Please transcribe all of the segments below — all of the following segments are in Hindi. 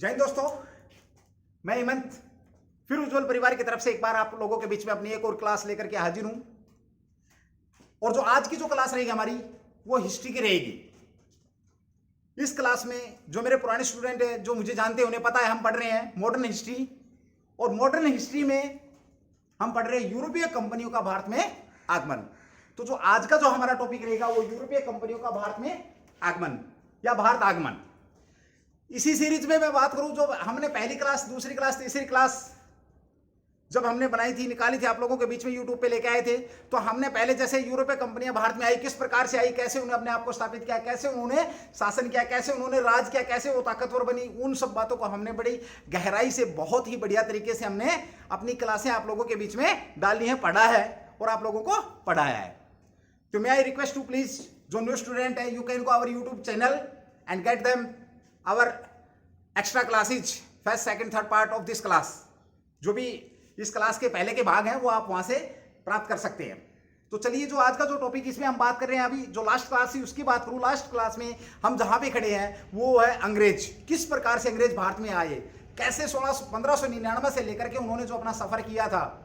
जय हिंद दोस्तों, मैं हेमंत फिर उज्जवल परिवार की तरफ से एक बार आप लोगों के बीच में अपनी एक और क्लास लेकर के हाजिर हूं। और जो आज की जो क्लास रहेगी हमारी वो हिस्ट्री की रहेगी। इस क्लास में जो मेरे पुराने स्टूडेंट हैं, जो मुझे जानते हैं, उन्हें पता है हम पढ़ रहे हैं मॉडर्न हिस्ट्री। और मॉडर्न हिस्ट्री में हम पढ़ रहे हैं यूरोपीय कंपनियों का भारत में आगमन। तो जो आज का जो हमारा टॉपिक रहेगा वो यूरोपीय कंपनियों का भारत में आगमन या भारत आगमन। इसी सीरीज में मैं बात करूं जो हमने पहली क्लास, दूसरी क्लास, तीसरी क्लास जब हमने बनाई थी, निकाली थी, आप लोगों के बीच में यूट्यूब पे लेके आए थे, तो हमने पहले जैसे यूरोपीय कंपनियां भारत में आई, किस प्रकार से आई, कैसे उन्होंने अपने आप को स्थापित किया, कैसे उन्होंने शासन किया, कैसे उन्होंने राज किया, कैसे वो ताकतवर बनी, उन सब बातों को हमने बड़ी गहराई से, बहुत ही बढ़िया तरीके से हमने अपनी क्लासें आप लोगों के बीच में डाली हैं, पढ़ा है और आप लोगों को पढ़ाया है। तो मैं आई रिक्वेस्ट टू प्लीज, जो न्यू स्टूडेंट है, you can go our YouTube channel and get them our extra classes, first second third part of this class. जो भी इस क्लास के पहले के भाग हैं वो आप वहां से प्राप्त कर सकते हैं। तो चलिए, जो आज का जो टॉपिक इसमें हम बात कर रहे हैं, अभी जो लास्ट क्लास थी उसकी बात करूं। लास्ट क्लास में हम जहां पे खड़े हैं वो है अंग्रेज। किस प्रकार से अंग्रेज भारत में आए, कैसे 1599 से लेकर के उन्होंने जो अपना सफर किया था,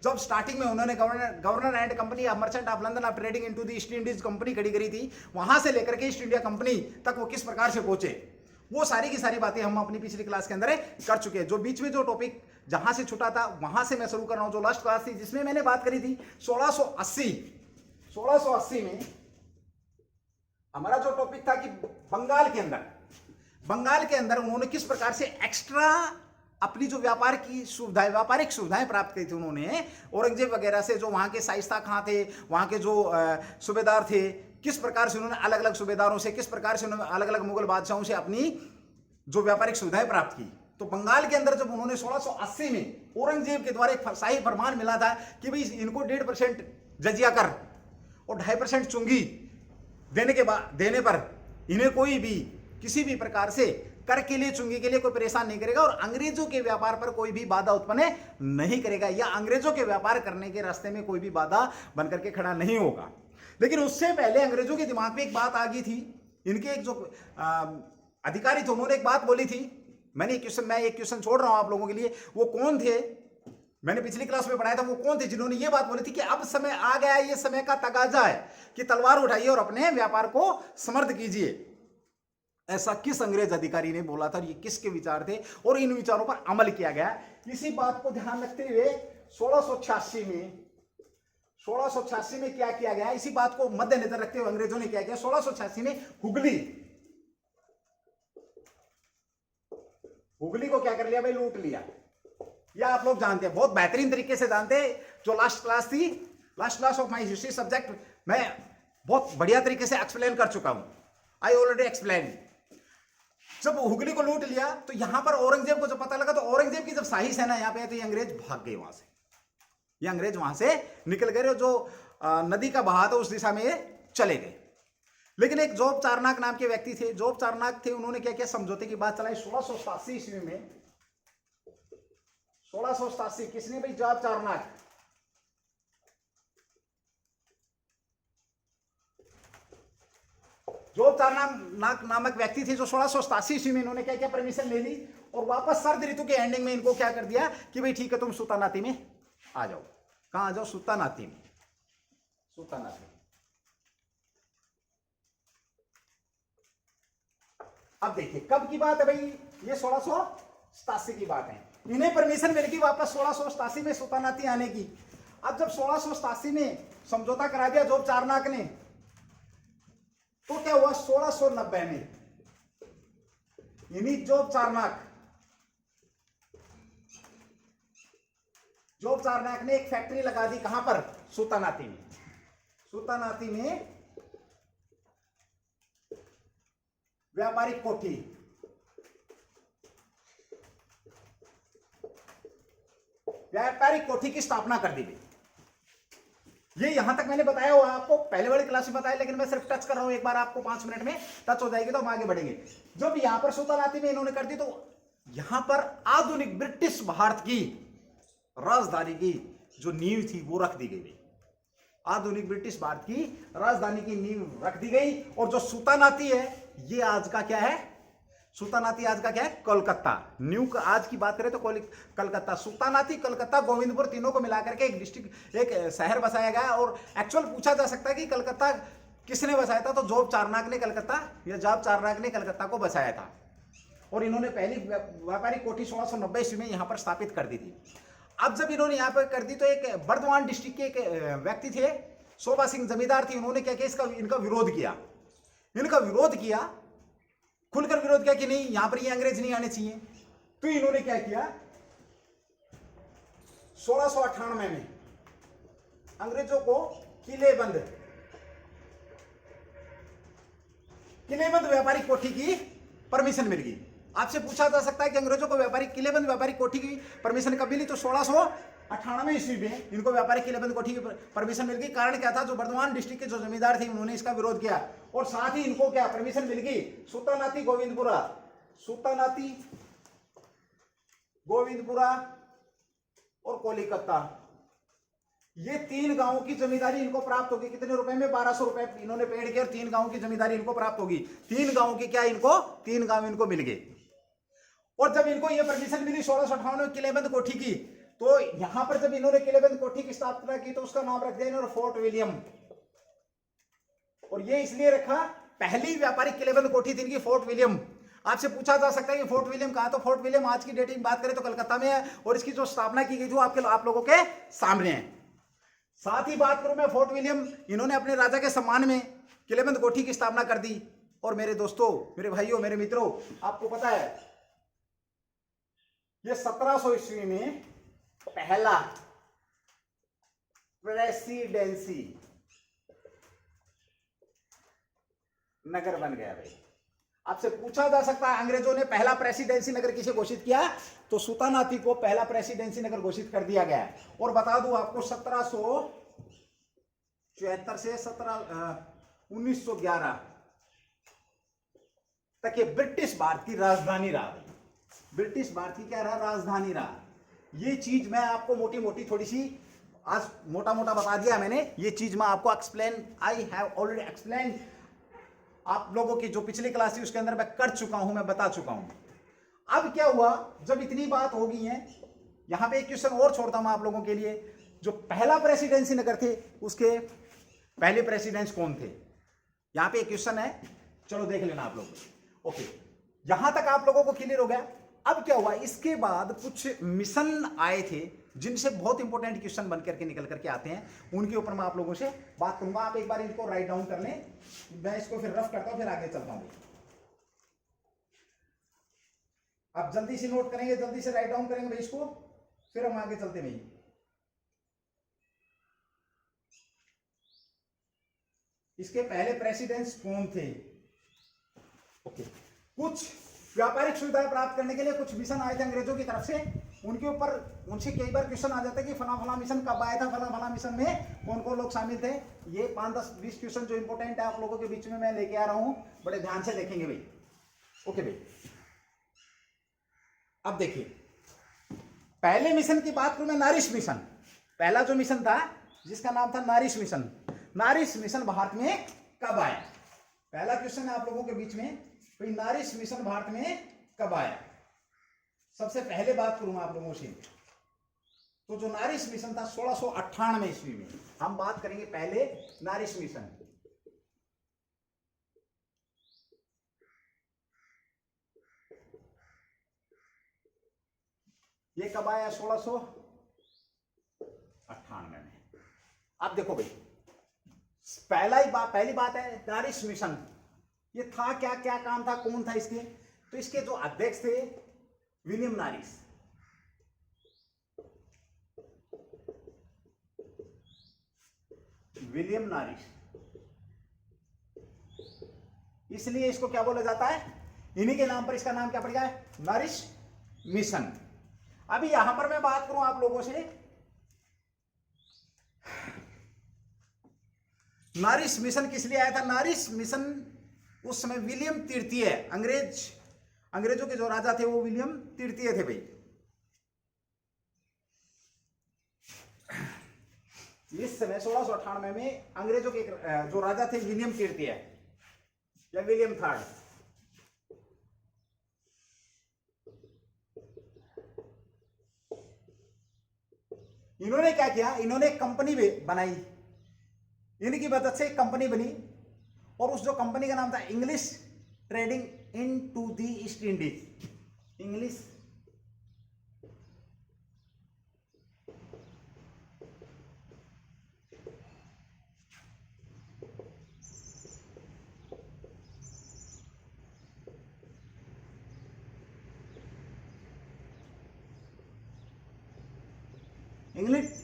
जब स्टार्टिंग में उन्होंने governor and company of merchant of London of trading into the East Indies company खड़ी करी थी, वहां से लेकर के ईस्ट इंडिया कंपनी तक वो किस प्रकार से पहुंचे, वो सारी की सारी बातें हम अपनी पिछली क्लास के अंदर कर चुके हैं। जो बीच में जो टॉपिक जहां से छूटा था वहां से मैं शुरू कर रहा हूं। जो लास्ट क्लास थी जिसमें मैंने बात करी थी 1680 में हमारा जो टॉपिक था कि बंगाल के अंदर उन्होंने किस प्रकार से एक्स्ट्रा अपनी जो व्यापारिक सुविधाएं प्राप्त की थी उन्होंने, औरंगजेब वगैरह से, जो वहां के शाइस्ता खां थे, वहां के जो सूबेदार थे, किस प्रकार से उन्होंने अलग अलग सूबेदारों से, किस प्रकार से उन्होंने अलग अलग मुगल बादशाहों से अपनी जो व्यापारिक सुविधाएं प्राप्त की। तो बंगाल के अंदर जब उन्होंने 1680 में औरंगजेब के द्वारा एक शाही फरमान मिला था कि भाई इनको 1.5% जजिया कर और 2.5% चुंगी देने पर इन्हें कोई भी किसी भी प्रकार से कर के लिए, चुंगी के लिए कोई परेशान नहीं करेगा और अंग्रेजों के व्यापार पर कोई भी बाधा उत्पन्न नहीं करेगा, या अंग्रेजों के व्यापार करने के रास्ते में कोई भी बाधा बनकर के खड़ा नहीं होगा। लेकिन उससे पहले अंग्रेजों के दिमाग में एक बात आ गई थी। इनके एक जो अधिकारी थे उन्होंने एक बात बोली थी। मैं एक क्वेश्चन छोड़ रहा हूं आप लोगों के लिए। वो कौन थे, मैंने पिछली क्लास में पढ़ाया था, वो कौन थे जिन्होंने ये बात बोली थी कि अब समय आ गया, ये समय का तगाजा है कि तलवार उठाइए और अपने व्यापार को समृद्ध कीजिए। ऐसा किस अंग्रेज अधिकारी ने बोला था, ये किसके विचार थे और इन विचारों पर अमल किया गया। इसी बात को ध्यान रखते हुए 1686 में क्या किया गया, इसी बात को मद्देनजर रखते हुए अंग्रेजों ने क्या किया। 1686 में हुगली को क्या कर लिया भाई, लूट लिया। या आप लोग जानते हैं, बहुत बेहतरीन तरीके से जानते हैं। जो last class of my history subject मैं बहुत बढ़िया तरीके से एक्सप्लेन कर चुका हूं। I already explain. जब हुगली को लूट लिया तो यहां पर औरंगजेब को जब पता लगा, तो औरंगजेब की जब शाही सेना यहां पे आई तो ये अंग्रेज भाग गए वहां से। ये अंग्रेज वहां से निकल गए और जो नदी का बहाव था उस दिशा में ये चले गए। लेकिन एक जोब चारनाक नाम के व्यक्ति थे, जोब चारनाक थे, उन्होंने क्या किया, समझौते की बात चलाई 1687 ईस्वी में। 1687 किसने भाई, जोब चारनाक। जोब चारनाक नामक व्यक्ति थे जो 1687 ईस्वी में इन्होंने क्या किया, परमिशन ले ली और वापस शरद ऋतु के एंडिंग में इनको क्या कर दिया कि भाई ठीक है, तुम सुल्तानाती में आ जाओ। कहां आ जाओ, सुल्तानाती में। अब देखिए कब की बात है भाई, ये 1687 की बात है। इन्हें परमिशन मिल गई वापस 1687 में सुल्तानाती आने की। अब जब 1687 में समझौता करा दिया जोब चारनाक ने, तो क्या हुआ, 1690 में इन्हीं जोब चारनाक ने एक फैक्ट्री लगा दी। कहां पर, सुल्तानाती में व्यापारिक कोठी की स्थापना कर दी गई। ये यहां तक मैंने बताया हुआ आपको, पहले वाली क्लास में बताया, लेकिन मैं सिर्फ टच कर रहा हूं। एक बार आपको 5 मिनट में टच हो जाएगी तो हम आगे बढ़ेंगे। जब यहां पर सुल्तानाती में इन्होंने कर दी तो यहां पर आधुनिक ब्रिटिश भारत की राजधानी की जो नींव थी वो रख दी गई। आधुनिक ब्रिटिश भारत की राजधानी की नींव रख दी गई। और जो सुल्तानाती है ये आज का क्या है, सुल्तानाती आज का क्या है? कोलकाता। न्यू आज की बात करें तो कलकत्ता, सुल्तानाती, कलकत्ता, गोविंदपुर, तीनों को मिलाकर के एक डिस्ट्रिक्ट, एक शहर बसाया गया। और एक्चुअल पूछा जा सकता है कि कलकत्ता किसने बसाया था, तो जॉब चारनाक ने कलकत्ता, या जॉब चारनाक ने कलकत्ता को बसाया था। और इन्होंने पहली व्यापारिक कोठी 1690 ईस्वी में यहाँ पर स्थापित कर दी थी। अब जब इन्होंने यहाँ पर कर दी तो एक बर्धमान डिस्ट्रिक्ट के एक व्यक्ति थे, शोभा सिंह जमींदार थे। उन्होंने क्या किया, इनका विरोध किया, खुलकर विरोध किया कि नहीं, यहां पर ये अंग्रेज नहीं आने चाहिए। तो इन्होंने क्या किया, 1698 में अंग्रेजों को किलेबंद व्यापारिक कोठी की परमिशन मिल गई। आपसे पूछा जा सकता है कि अंग्रेजों को किलेबंद व्यापारिक कोठी की परमिशन कब मिली, तो 1698 ईस्वी में इनको व्यापारिक किलेबंद कोठी की परमिशन मिल गई। कारण क्या था, जो बर्धमान डिस्ट्रिक्ट के जो जमींदार थे उन्होंने इसका विरोध किया, और साथ ही इनको क्या परमिशन मिल गई, सुल्तानाती गोविंदपुरा और कोलकाता, ये 3 गांवों की जमींदारी इनको प्राप्त होगी। कितने रुपए में? 1200 रुपए इन्होंने पेड़ किए और 3 गांवों की जमींदारी इनको प्राप्त होगी। 3 गांवों की क्या, इनको 3 गांव इनको मिल गए। और जब इनको ये परमिशन मिली 1658 में किलेबंद कोठी की, तो यहां पर जब इन्होंने किलेबंद कोठी की स्थापना की तो उसका नाम रख दिया इन्होंने फोर्ट विलियम। और ये इसलिए रखा, पहली व्यापारिक किलेबंद कोठी थी इनकी फोर्ट विलियम। आपसे पूछा जा सकता है कि फोर्ट विलियम कहां, तो फोर्ट विलियम आज की डेट की बात करें तो कलकत्ता में है, और इसकी जो स्थापना की गई थी आप लोगों के सामने है। साथ ही बात करूं मैं, फोर्ट विलियम इन्होंने अपने राजा के सम्मान में किलेबंद कोठी की स्थापना कर दी। और मेरे दोस्तों, मेरे भाइयों, मेरे मित्रों, आपको पता है ये 1700 ईस्वी में पहला प्रेसिडेंसी नगर बन गया। भाई आपसे पूछा जा सकता है अंग्रेजों ने पहला प्रेसिडेंसी नगर किसे घोषित किया, तो सुल्तानाती को पहला प्रेसिडेंसी नगर घोषित कर दिया गया। और बता दूं आपको 1774 से 1911 तक ये ब्रिटिश भारत की राजधानी रहा। ब्रिटिश भारत की क्या रहा, राजधानी रहा। ये चीज मैं आपको मोटी मोटी थोड़ी सी आज मोटा मोटा बता दिया मैंने। ये चीज मैं आपको आई हैव ऑलरेडी एक्सप्लेन। आप लोगों की जो पिछली क्लास थी उसके अंदर मैं कर चुका हूं, मैं बता चुका हूं। अब क्या हुआ, जब इतनी बात हो गई है, यहां पे एक क्वेश्चन और छोड़ता हूं आप लोगों के लिए। जो पहला प्रेसिडेंसी नगर थे उसके पहले प्रेसिडेंट कौन थे, यहां पे एक क्वेश्चन है, चलो देख लेना आप लोग। ओके, यहां तक आप लोगों को क्लियर हो गया। अब क्या हुआ, इसके बाद कुछ मिशन आए थे जिनसे बहुत इंपॉर्टेंट क्वेश्चन बन करके निकल करके आते हैं, उनके ऊपर मैं आप लोगों से बात करूंगा। आप एक बार इनको राइट डाउन कर लें, मैं इसको फिर रफ करता हूं, फिर आगे चलता हूं। आप जल्दी से नोट करेंगे, जल्दी से राइट डाउन करेंगे भाई इसको, फिर हम आगे चलते भाई। इसके पहले प्रेसिडेंट्स कौन थे? ओके, कुछ व्यापारिक सुविधाएं प्राप्त करने के लिए कुछ मिशन आए थे अंग्रेजों की तरफ से, उनके ऊपर उनसे कई बार क्वेश्चन आ जाता है कि फला फला मिशन कब आया था, फला फला मिशन में कौन कौन लोग शामिल थे। ये 5, 10, 20 क्वेश्चन जो इंपॉर्टेंट है आप लोगों के बीच में मैं लेके आ रहा हूं, बड़े ध्यान से देखेंगे भाई। ओके भाई, अब देखिए, पहले मिशन की बात करूं मैं, नारिश मिशन। पहला जो मिशन था जिसका नाम था नारिश मिशन, नारिश मिशन भारत में कब आया? पहला क्वेश्चन है आप लोगों के बीच में, भाई नारिश मिशन भारत में कब आया? सबसे पहले बात करूंगा आप लोगों से, तो जो नारिश मिशन था 1698 ईस्वी में, हम बात करेंगे पहले नारिश मिशन। ये कब आया? 1698 में। अब देखो भाई, पहली बात है नारिश मिशन, ये था क्या, क्या काम था, कौन था इसके? तो इसके जो अध्यक्ष थे विलियम नारिस। विलियम नारिस, इसलिए इसको क्या बोला जाता है, इन्हीं के नाम पर इसका नाम क्या पड़ गया है, नारिश मिशन। अभी यहां पर मैं बात करूं आप लोगों से, नारिश मिशन किस लिए आया था? नारिश मिशन उस समय विलियम तृतीय, अंग्रेजों के जो राजा थे वो विलियम तृतीय थे भाई। इस समय 1698 में अंग्रेजों के जो राजा थे विलियम तृतीय या विलियम थर्ड, इन्होंने क्या किया, इन्होंने एक कंपनी बनाई, इनकी मदद से एक कंपनी बनी, और उस जो कंपनी का नाम था English trading into the East Indies. English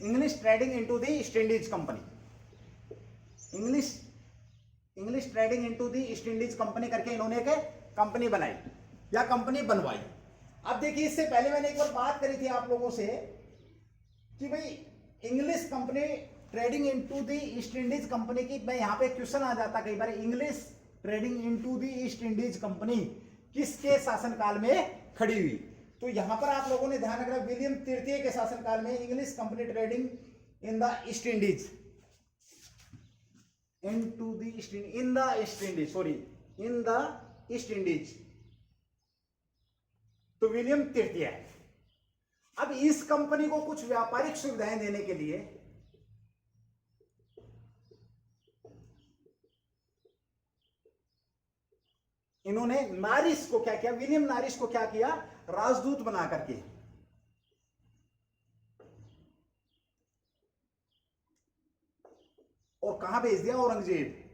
English trading into the East Indies company, English trading into the East Indies company करके इन्होंने एक कंपनी बनाई या कंपनी बनवाई। अब देखिए, इससे पहले मैंने एक बार बात करी थी आप लोगों से कि भाई English company trading into the East Indies company की, मैं यहां पे क्वेश्चन आ जाता कई बार, English trading into the East Indies company किसके शासनकाल में खड़ी हुई? तो यहां पर आप लोगों ने ध्यान रखना, विलियम तृतीय के शासनकाल में English company trading in the East Indies, into the east in the East Indies, sorry in the East Indies, तो विलियम तृतीय है। अब इस कंपनी को कुछ व्यापारिक सुविधाएं देने के लिए इन्होंने नारिस को क्या किया, विलियम नारिस को क्या किया, राजदूत बना करके और कहां भेज दिया, औरंगजेब।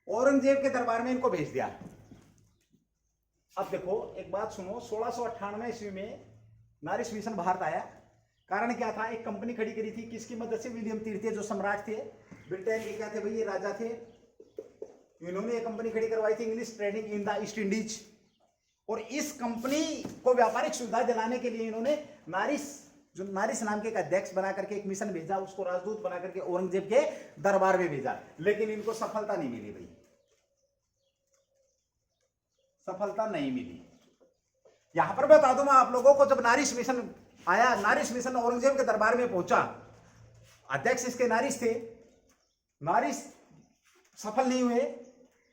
औरंगजेब के दरबार में इनको भेज दिया। अब देखो एक बात सुनो, 1698 ईस्वी में नारिस मिशन भारत आया। कारण क्या था, एक कंपनी खड़ी करी थी किसकी मदद से, विलियम तृतीय जो सम्राट थे ब्रिटेन के, क्या थे भाई, ये राजा थे, इन्होंने एक कंपनी खड़ी करवाई थी English trading in the East Indies. और इस कंपनी को व्यापारिक सुविधा दिलाने के लिए इन्होंने नारिस नाम के एक अध्यक्ष बना करके एक मिशन भेजा, उसको राजदूत बना करके औरंगजेब के दरबार में भेजा, लेकिन इनको सफलता नहीं मिली भाई, सफलता नहीं मिली। यहां पर बता दूं मैं आप लोगों को, जब नारिस मिशन आया, नारिस मिशन औरंगजेब के दरबार में पहुंचा, अध्यक्ष इसके नारिस थे, नारिस सफल नहीं हुए,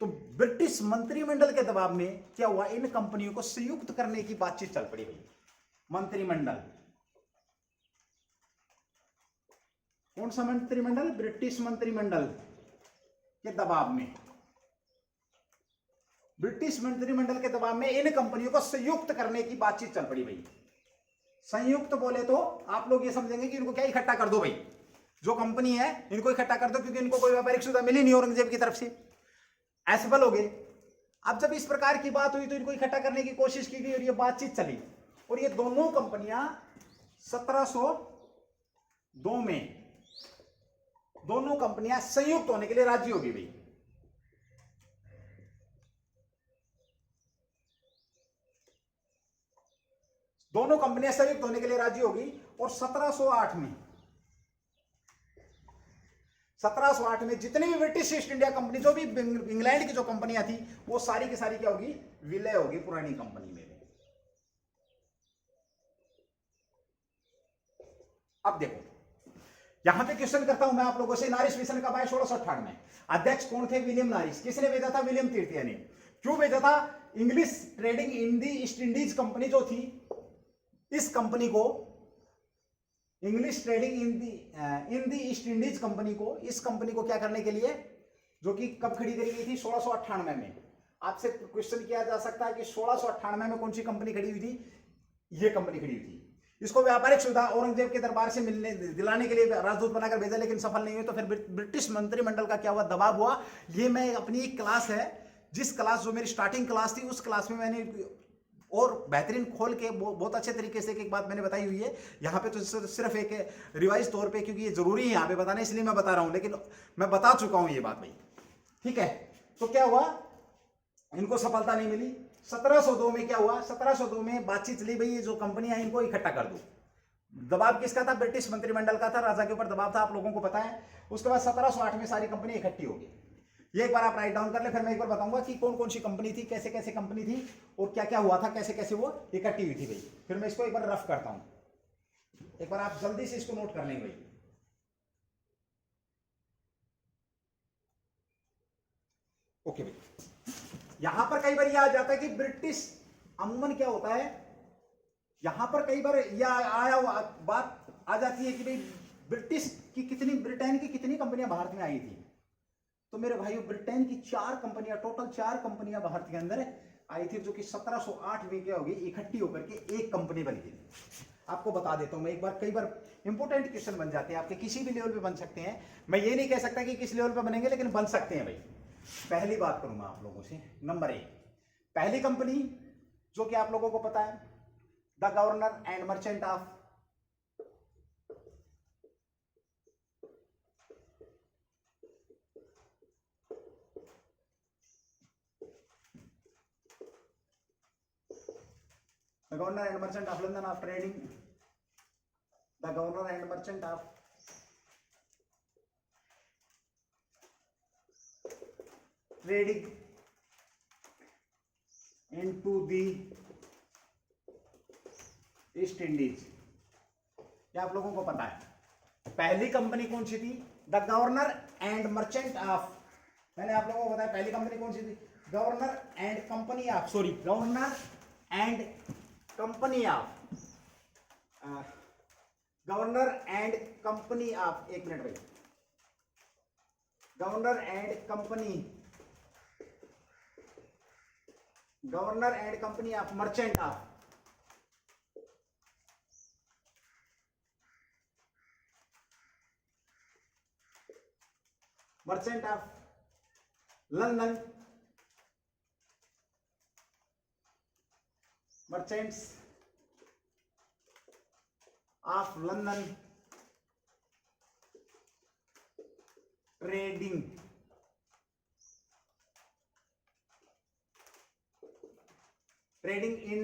तो ब्रिटिश मंत्रिमंडल के दबाव में क्या हुआ, इन कंपनियों को संयुक्त करने की बातचीत चल पड़ी भाई। मंत्रिमंडल, कौन सा मंत्रिमंडल, ब्रिटिश मंत्रिमंडल के दबाव में, ब्रिटिश मंत्रिमंडल के दबाव में इन कंपनियों को संयुक्त करने की बातचीत चल पड़ी भाई। संयुक्त बोले तो आप लोग ये समझेंगे कि इनको क्या इकट्ठा कर दो भाई, जो कंपनी है इनको इकट्ठा कर दो, क्योंकि इनको कोई व्यापारिक सुविधा मिली नहीं औरंगजेब की तरफ से, असफल हो गए। अब जब इस प्रकार की बात हुई तो इनको इकट्ठा करने की कोशिश की गई और ये बातचीत चली, और ये दोनों कंपनियां 1702 में दोनों कंपनियां संयुक्त होने के लिए राजी हो गई भाई। दोनों कंपनियां संयुक्त होने के लिए राजी होगी, और 1708 में जितनी भी ब्रिटिश ईस्ट इंडिया कंपनी, जो भी इंग्लैंड की जो कंपनियां थी, वो सारी की सारी क्या होगी, विलय होगी पुरानी कंपनी में। अब देखो यहां पे क्वेश्चन करता हूं मैं आप लोगों से, नारिस मिशन कब आया, 1698 में। अध्यक्ष कौन थे, विलियम नारिस। किसने भेजा था, विलियम तृतीय ने। क्यों भेजा था, इंग्लिश ट्रेडिंग इन दी ईस्ट इंडीज कंपनी जो थी, इस कंपनी को, इंग्लिश ट्रेडिंग इन दी ईस्ट इंडीज कंपनी को, इस कंपनी को क्या करने के लिए, जो कि कब खड़ी करी गई थी, 1698 में। आपसे क्वेश्चन किया जा सकता है कि 1698 में कौन सी कंपनी खड़ी हुई थी, ये कंपनी खड़ी हुई थी। इसको व्यापारिक सुविधा औरंगजेब के दरबार से दिलाने के लिए राजदूत बनाकर भेजा, लेकिन सफल नहीं हुए। तो फिर ब्रिटिश मंत्रिमंडल का क्या हुआ, दबाव हुआ। ये मैं अपनी एक क्लास है, जिस क्लास जो मेरी स्टार्टिंग क्लास थी, उस क्लास में मैंने और बेहतरीन खोल के बहुत अच्छे तरीके से एक बात मैंने बताई हुई है। यहाँ पे तो सिर्फ एक रिवाइज तौर पे, क्योंकि ये जरूरी है यहाँ पे बताना, इसलिए मैं बता रहा हूँ, लेकिन मैं बता चुका हूँ ये बात भाई, ठीक है। तो क्या हुआ, इनको सफलता नहीं मिली। 1702 में क्या हुआ, 1702 में बातचीत चली भाई, ये जो कंपनियां हैं इनको इकट्ठा कर दो। दबाव किसका था, ब्रिटिश मंत्रिमंडल का था, राजा के ऊपर दबाव था, आप लोगों को पता है। उसके बाद 1708 में सारी कंपनी इकट्ठी हो गई। ये एक बार आप राइट डाउन कर ले, फिर मैं एक बार बताऊंगा कि कौन कौन सी कंपनी थी, कैसे कैसे कंपनी थी, और क्या क्या हुआ था, कैसे कैसे वो इकट्ठी हुई थी भाई। फिर मैं इसको एक बार रफ करता हूं, एक बार आप जल्दी से इसको नोट कर लेंगे भाई। ओके भाई, यहां पर कई बार यह आ जाता है कि ब्रिटिश, अमूमन क्या होता है यहां पर कई बार यह आया हुआ बात आ जाती है कि भाई ब्रिटिश की कितनी, ब्रिटेन की कितनी कंपनियां भारत में आई थी। तो मेरे भाइयों ब्रिटेन की 4 कंपनियां, टोटल 4 कंपनियां भारत के अंदर आई थी, जो कि 1708 में क्या होगी, इकट्ठी होकर के एक कंपनी बनी थी। आपको बता देता हूं मैं एक बार, कई बार इंपोर्टेंट क्वेश्चन बन जाते हैं आपके, किसी भी लेवल पे बन सकते हैं। मैं ये नहीं कह सकता कि किस लेवल पे बनेंगे, लेकिन बन सकते हैं भाई। पहली बात करूं मैं आप लोगों से, नंबर 1 पहली कंपनी जो कि आप लोगों को पता है, the governor and merchant of the governor and merchant of London of trading, the governor and merchant of trading into the east Indies. ये आप लोगों को पता है। पहली कंपनी कौन सी थी, the governor and merchant of, मैंने आप लोगों को बताया पहली कंपनी कौन सी थी, governor and company of, sorry governor and company of, governor and company of, एक मिनट भाई, governor and company, governor and company of merchant of, merchant of London, merchants of London trading in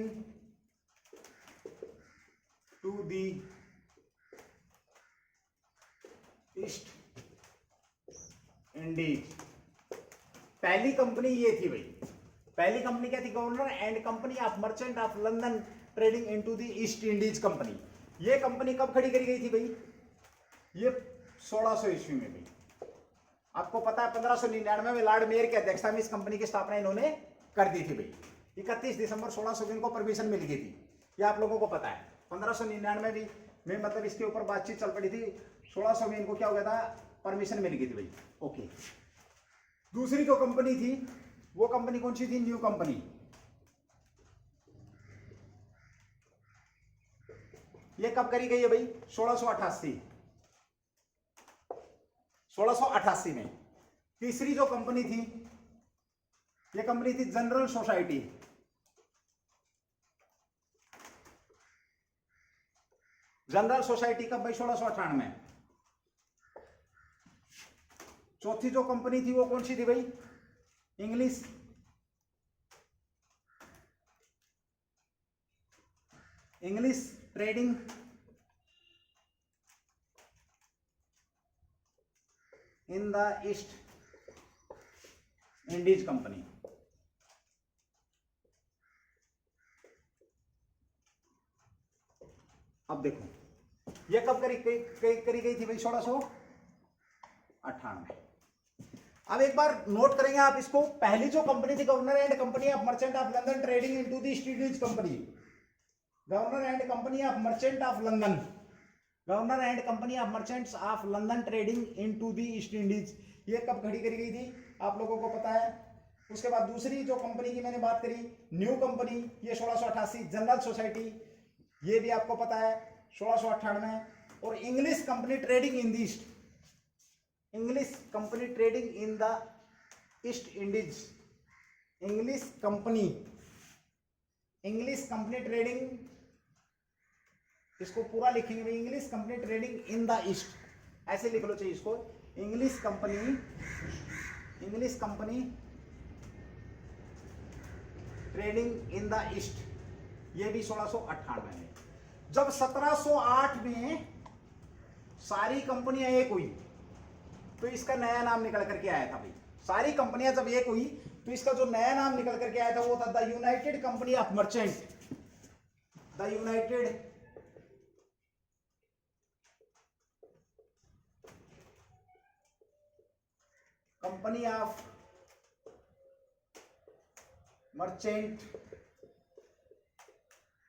to the East Indies. पहली कंपनी ये थी भाई, पहली कंपनी क्या थी, governor and company of merchant of London trading into the East Indies company. ये कंपनी कब खड़ी करी गई थी भाई, ये 1600 ईस्वी में भाई। आपको पता है 1599 में लॉर्ड मेयर की अध्यक्षता में इस कंपनी की स्थापना इन्होंने कर दी थी भाई। 31 दिसंबर 1600 इनको परमिशन मिल गई थी, ये आप लोगों को पता है। 1599 में मतलब इसके ऊपर बातचीत चल पड़ी थी, 1600 में इनको क्या हो गया था, परमिशन मिल गई थी भाई। ओके, दूसरी जो कंपनी थी वो कंपनी कौन सी थी, न्यू कंपनी। ये कब करी गई है भाई, 1688 में। तीसरी जो कंपनी थी, ये कंपनी थी जनरल सोसाइटी, जनरल सोसाइटी कब भाई, 1698। चौथी जो कंपनी थी वो कौन सी थी भाई, English trading in the East Indies company. अब देखो ये कब करी गई थी भाई, 1698। अब एक बार नोट करेंगे आप इसको, पहली जो कंपनी थी governor and company of merchant of London trading into the East Indies company, governor and company of merchant of London, governor and company of merchants of London trading into the East Indies, ये कब खड़ी करी गई थी, आप लोगों को पता है। उसके बाद दूसरी जो कंपनी की मैंने बात करी, न्यू कंपनी, ये 1688, जनरल सोसाइटी, ये भी आपको पता है 1698, और English company trading in the east, English company trading in the East Indies, English company trading, इसको पूरा लिखेंगे English company trading in the east, ऐसे लिख लो चाहिए इसको, English company trading in the east, ये भी 1698 में। जब 1708 में सारी कंपनियां एक हुई तो इसका नया नाम निकल करके आया था भाई। सारी कंपनियां जब एक हुई तो इसका जो नया नाम निकल करके आया था वो था the United company of merchant, the United company of merchant,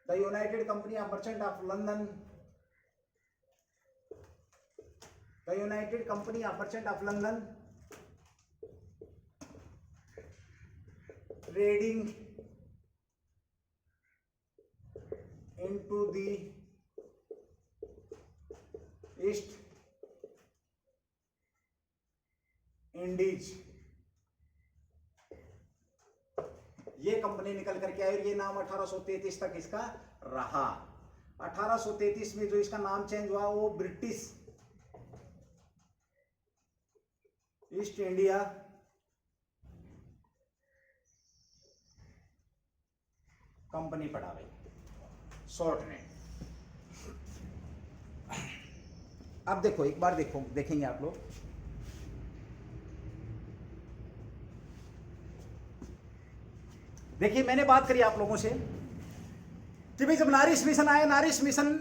the United company of merchant of London, the United company of merchant of London trading into the east Indies, ये कंपनी निकल करके आई और ये नाम 1833 तक इसका रहा। 1833 में जो इसका नाम चेंज हुआ वो ब्रिटिश ईस्ट इंडिया कंपनी पड़ा भाई, शॉर्ट में। अब देखो एक बार देखो, देखेंगे आप लोग, देखिए मैंने बात करी आप लोगों से कि भाई जब नारिश मिशन आया, नारिश मिशन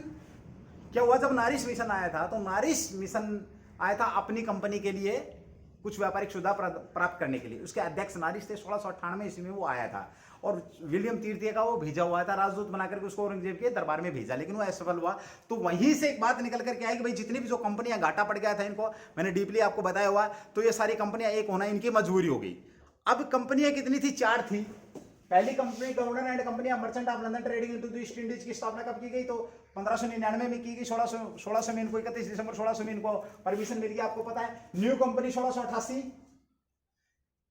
क्या हुआ, जब नारिश मिशन आया था तो नारिश मिशन आया था अपनी कंपनी के लिए कुछ व्यापारिक सुविधा प्राप्त करने के लिए। उसके अध्यक्ष नारिश थे, 1698 ईस्वी में वो आया था और विलियम तृतीय का वो भेजा हुआ था, राजदूत बनाकर के उसको औरंगजेब के दरबार में भेजा, लेकिन वो असफल हुआ। तो वहीं से एक बात निकल करके आई कि भाई जितनी भी जो कंपनियां घाटा पड़ गया था इनको, मैंने डीपली आपको बताया हुआ, तो ये सारी कंपनियां एक होना इनकी मजबूरी हो गई। अब कंपनियां कितनी थी, 4 थी। पहली company governor and company of merchant of London trading into the East Indies की स्थापना कब की गई, तो 1599 में की गई। 1600 में इनको 31 दिसंबर 1600 में इनको परमिशन मिल गया, आपको पता है। न्यू कंपनी 1688,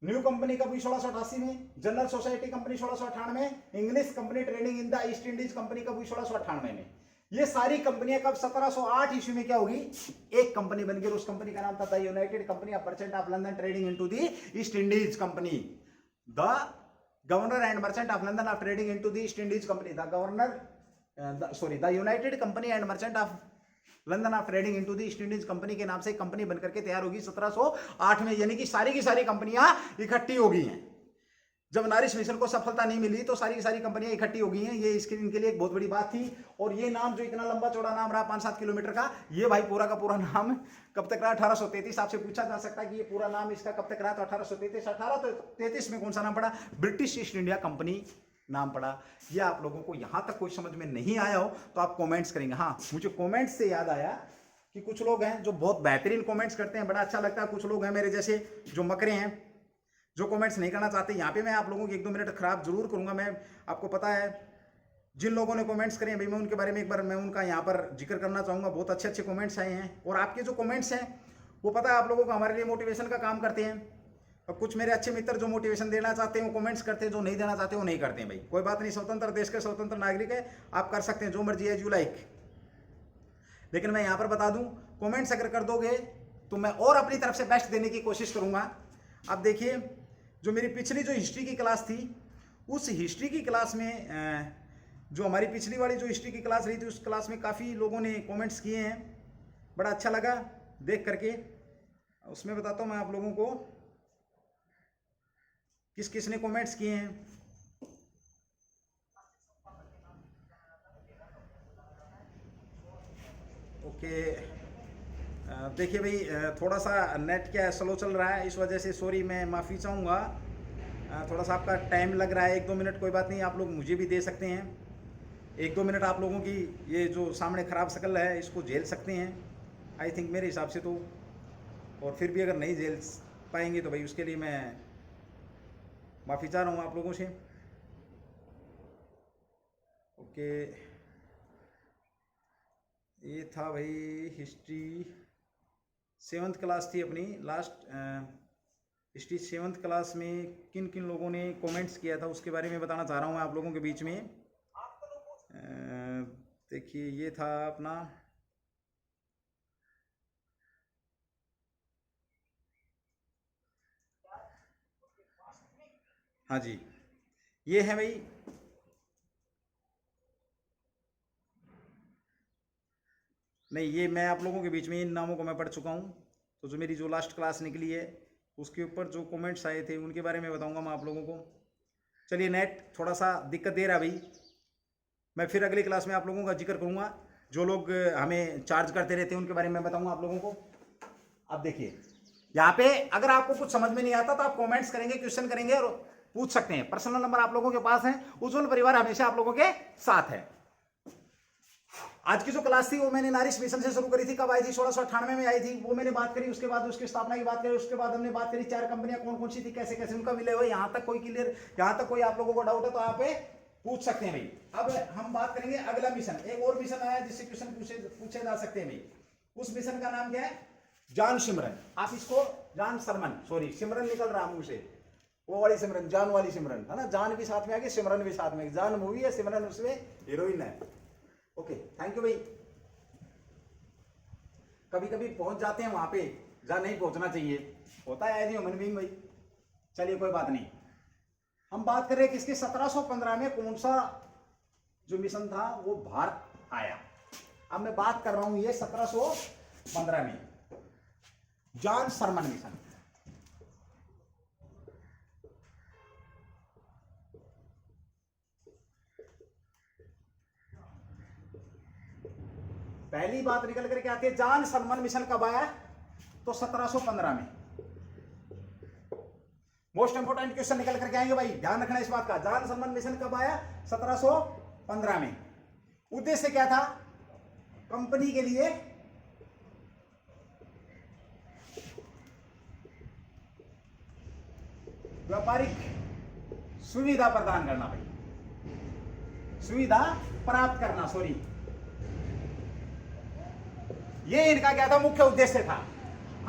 न्यू कंपनी कब हुई, 1688 में। General society company 1698, English company trading in the East Indies company कब हुई, 1698 में। ये सारी कंपनियां कब 1708 ईस्वी में क्या होगी, एक कंपनी बन गई। उस कंपनी का नाम था the United company of merchant of London trading into the East Indies company. The governor and merchant of London of trading into the East Indies company, the United company and merchant of London of trading into the East Indies company के नाम से एक कंपनी बनकर के तैयार होगी 1708 में, यानी कि सारी की सारी कंपनियां इकट्ठी हो गई हैं। जब नारिश मिशन को सफलता नहीं मिली तो सारी की सारी कंपनियां इकट्ठी हो गई हैं। ये इसके इनके लिए एक बहुत बड़ी बात थी। और ये नाम जो इतना लंबा चौड़ा नाम रहा 5-7 किलोमीटर का, ये भाई पूरा का पूरा नाम कब तक रहा, 1833। आपसे पूछा जा सकता है कि ये पूरा नाम इसका कब तक रहा, तो 1833 में कौन सा नाम पड़ा, ब्रिटिश ईस्ट इंडिया कंपनी नाम पड़ा। ये आप लोगों को यहां तक कोई समझ में नहीं आया हो तो आप कमेंट्स करेंगे। हाँ, मुझे कमेंट्स से याद आया कि कुछ लोग हैं जो बहुत बेहतरीन कमेंट्स करते हैं, बड़ा अच्छा लगता है। कुछ लोग हैं मेरे जैसे जो मकरे हैं, जो कमेंट्स नहीं करना चाहते। यहाँ पे मैं आप लोगों की 1-2 मिनट खराब जरूर करूंगा। मैं आपको पता है जिन लोगों ने कमेंट्स करे हैं भाई, मैं उनके बारे में एक बार मैं उनका यहाँ पर जिक्र करना चाहूँगा। बहुत अच्छे अच्छे कमेंट्स आए हैं और आपके जो कमेंट्स हैं वो पता है आप लोगों को हमारे लिए मोटिवेशन का काम करते हैं। और कुछ मेरे अच्छे मित्र जो मोटिवेशन देना चाहते हैं वो कमेंट्स करते हैं, जो नहीं देना चाहते वो नहीं करते हैं। भाई कोई बात नहीं, स्वतंत्र देश के स्वतंत्र नागरिक है, आप कर सकते हैं जो मर्जी है, यू लाइक। लेकिन मैं यहाँ पर बता दूं, कमेंट्स अगर कर दोगे तो मैं और अपनी तरफ से बेस्ट देने की कोशिश करूंगा। अब देखिए, जो मेरी पिछली जो हिस्ट्री की क्लास थी, उस हिस्ट्री की क्लास में जो हमारी पिछली वाली जो हिस्ट्री की क्लास रही थी, उस क्लास में काफ़ी लोगों ने कमेंट्स किए हैं। बड़ा अच्छा लगा देख करके। उसमें बताता हूँ मैं आप लोगों को किस किस ने कमेंट्स किए हैं। ओके, देखिए भाई, थोड़ा सा नेट क्या स्लो चल रहा है, इस वजह से सॉरी, मैं माफ़ी चाहूँगा। थोड़ा सा आपका टाइम लग रहा है, 1-2 मिनट, कोई बात नहीं, आप लोग मुझे भी दे सकते हैं। 1-2 मिनट आप लोगों की ये जो सामने ख़राब शक्ल है इसको झेल सकते हैं, आई थिंक मेरे हिसाब से तो। और फिर भी अगर नहीं झेल पाएंगे तो भाई उसके लिए मैं माफ़ी चाह रहा हूँ आप लोगों से। ओके, ये था भाई हिस्ट्री 7th क्लास थी अपनी लास्ट। हिस्ट्री 7th क्लास में किन किन लोगों ने कमेंट्स किया था उसके बारे में बताना चाह रहा हूँ मैं आप लोगों के बीच में। देखिए, ये था अपना हाँ जी, ये है भाई नहीं, ये मैं आप लोगों के बीच में इन नामों को मैं पढ़ चुका हूँ। तो जो मेरी जो लास्ट क्लास निकली है उसके ऊपर जो कमेंट्स आए थे उनके बारे में बताऊंगा मैं आप लोगों को। चलिए, नेट थोड़ा सा दिक्कत दे रहा भाई, मैं फिर अगली क्लास में आप लोगों का जिक्र करूँगा। जो लोग हमें चार्ज करते रहते हैं उनके बारे में बताऊँगा आप लोगों को। अब देखिए, यहाँ पे अगर आपको कुछ समझ में नहीं आता तो आप कमेंट्स करेंगे, क्वेश्चन करेंगे और पूछ सकते हैं। पर्सनल नंबर आप लोगों के पास है। उज्जवल परिवार हमेशा आप लोगों के साथ है। आज की जो क्लास थी वो मैंने नारिश मिशन से शुरू करी थी। कब आई थी? 1698 में आई थी। वो मैंने बात करी। उसके बाद उसकी स्थापना की बात करी। उसके बाद हमने बात करी 4 कंपनियां कौन कौन सी थी, कैसे कैसे उनका विलय हुआ। यहां तक कोई क्लियर, यहां तक कोई आप लोगों को डाउट है तो आप पूछ सकते हैं भाई। अब हम बात करेंगे अगला मिशन। एक और मिशन आया जिससे क्वेश्चन पूछे जा सकते हैं भाई। उस मिशन का नाम क्या है? जॉन सिमरन। आप इसको जॉन सरमन, सॉरी सिमरन निकल रहा मुंह से, वो वाली सिमरन, जान वाली सिमरन है ना। जान भी साथ में आ गई, सिमरन भी साथ में। जान मूवी है, सिमरन उसमें हीरोइन है। ओके, थैंक यू भाई। कभी कभी पहुंच जाते हैं वहां पे जहां नहीं पहुंचना चाहिए, होता है एज ह्यूमन बीइंग भाई। चलिए कोई बात नहीं। हम बात कर रहे हैं किसके? 1715 में कौन सा जो मिशन था वो भारत आया। अब मैं बात कर रहा हूं ये 1715 में जॉन सरमन मिशन। पहली बात निकल करके आती है जॉन सरमन मिशन कब आया? तो 1715 में। मोस्ट इंपोर्टेंट क्वेश्चन निकल करके आएंगे भाई, ध्यान रखना इस बात का। जॉन सरमन मिशन कब आया? 1715 में। उद्देश्य क्या था? कंपनी के लिए व्यापारिक सुविधा प्रदान करना भाई, सुविधा प्राप्त करना, सॉरी, ये इनका क्या था? मुख्य उद्देश्य था।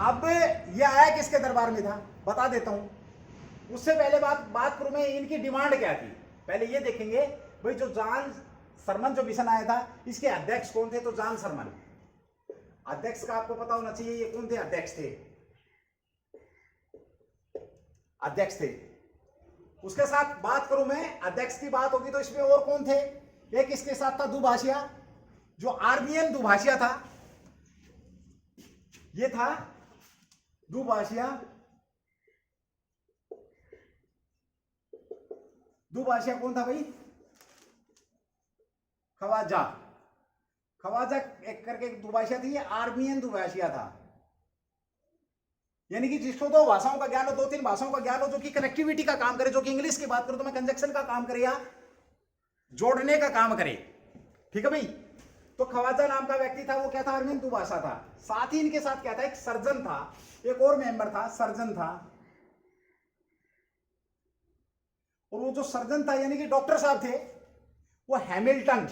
अब ये आया किसके दरबार में था बता देता हूं। उससे पहले बात करूं मैं इनकी डिमांड क्या थी। पहले ये देखेंगे भाई, जो जॉन सरमन जो मिशन आया था इसके अध्यक्ष कौन थे? तो जॉन सरमन अध्यक्ष का आपको पता होना चाहिए। ये कौन थे? अध्यक्ष थे, अध्यक्ष थे। उसके साथ बात करूं मैं, अध्यक्ष की बात होगी तो इसमें और कौन थे? एक इसके साथ था दुभाषिया, जो आर्मियन दुभाषिया था। ये था दुभाषिया। दुभाषिया कौन था भाई? खवाजा। खवाजा एक करके एक दुभाषिया थी, ये आर्मियन दुभाषिया था। यानी कि जिसको दो भाषाओं का ज्ञान हो, 2-3 भाषाओं का ज्ञान हो, जो कि कनेक्टिविटी का काम करे, जो कि इंग्लिश की बात करूं तो मैं कंजक्शन का काम करे या जोड़ने का काम करे। ठीक है भाई। तो खवाजा नाम का व्यक्ति था, वो क्या था? आर्मियन दुभाषा था। साथ ही इनके साथ क्या था? एक सर्जन था, एक और मेंबर था, सर्जन था। और वो जो सर्जन था यानी कि डॉक्टर साहब थे, वो हैमिल्टन।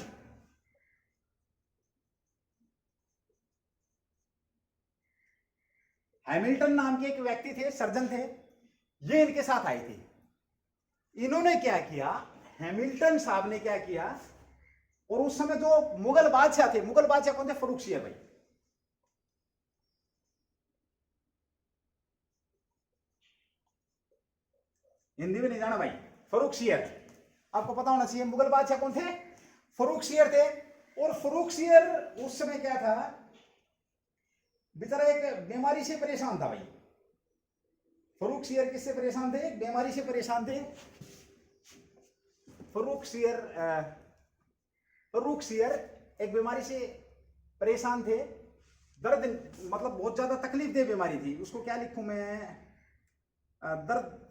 हैमिल्टन नाम के एक व्यक्ति थे, सर्जन थे, ये इनके साथ आए थे। इन्होंने क्या किया? हैमिल्टन साहब ने क्या किया? और उस समय जो मुगल बादशाह थे, मुगल बादशाह कौन थे? फर्रुखसियर भाई। हिंदी में नहीं जाना भाई, फर्रुखसियर आपको पता होना चाहिए। मुगल बादशाह कौन थे? फर्रुखसियर थे। और फर्रुखसियर उस समय क्या था? बेचारा एक बीमारी से परेशान था भाई। फर्रुखसियर किससे परेशान थे? एक बीमारी से परेशान थे। फर्रुखसियर एक बीमारी से परेशान थे। दर्द, मतलब बहुत ज्यादा तकलीफ दे बीमारी थी। उसको क्या लिखूं मैं? दर्द,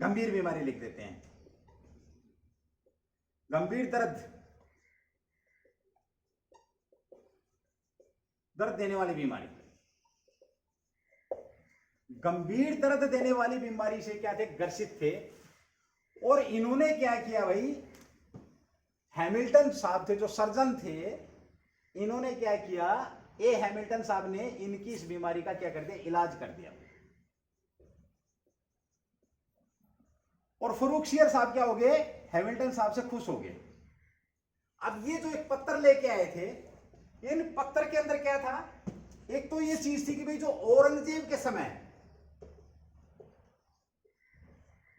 गंभीर बीमारी लिख देते हैं। गंभीर दर्द देने वाली बीमारी। गंभीर दर्द देने वाली बीमारी से क्या थे? ग्रसित थे। और इन्होंने क्या किया भाई? हैमिल्टन साहब थे जो सर्जन थे, इन्होंने क्या किया? ए हैमिल्टन साहब ने इनकी इस बीमारी का क्या कर दिया? इलाज कर दिया। और फर्रुखसियर साहब क्या हो गए? हैमिल्टन साहब से खुश हो गए। अब ये जो एक पत्र लेके आए थे, इन पत्र के अंदर क्या था? एक तो ये चीज थी कि भाई जो औरंगजेब के समय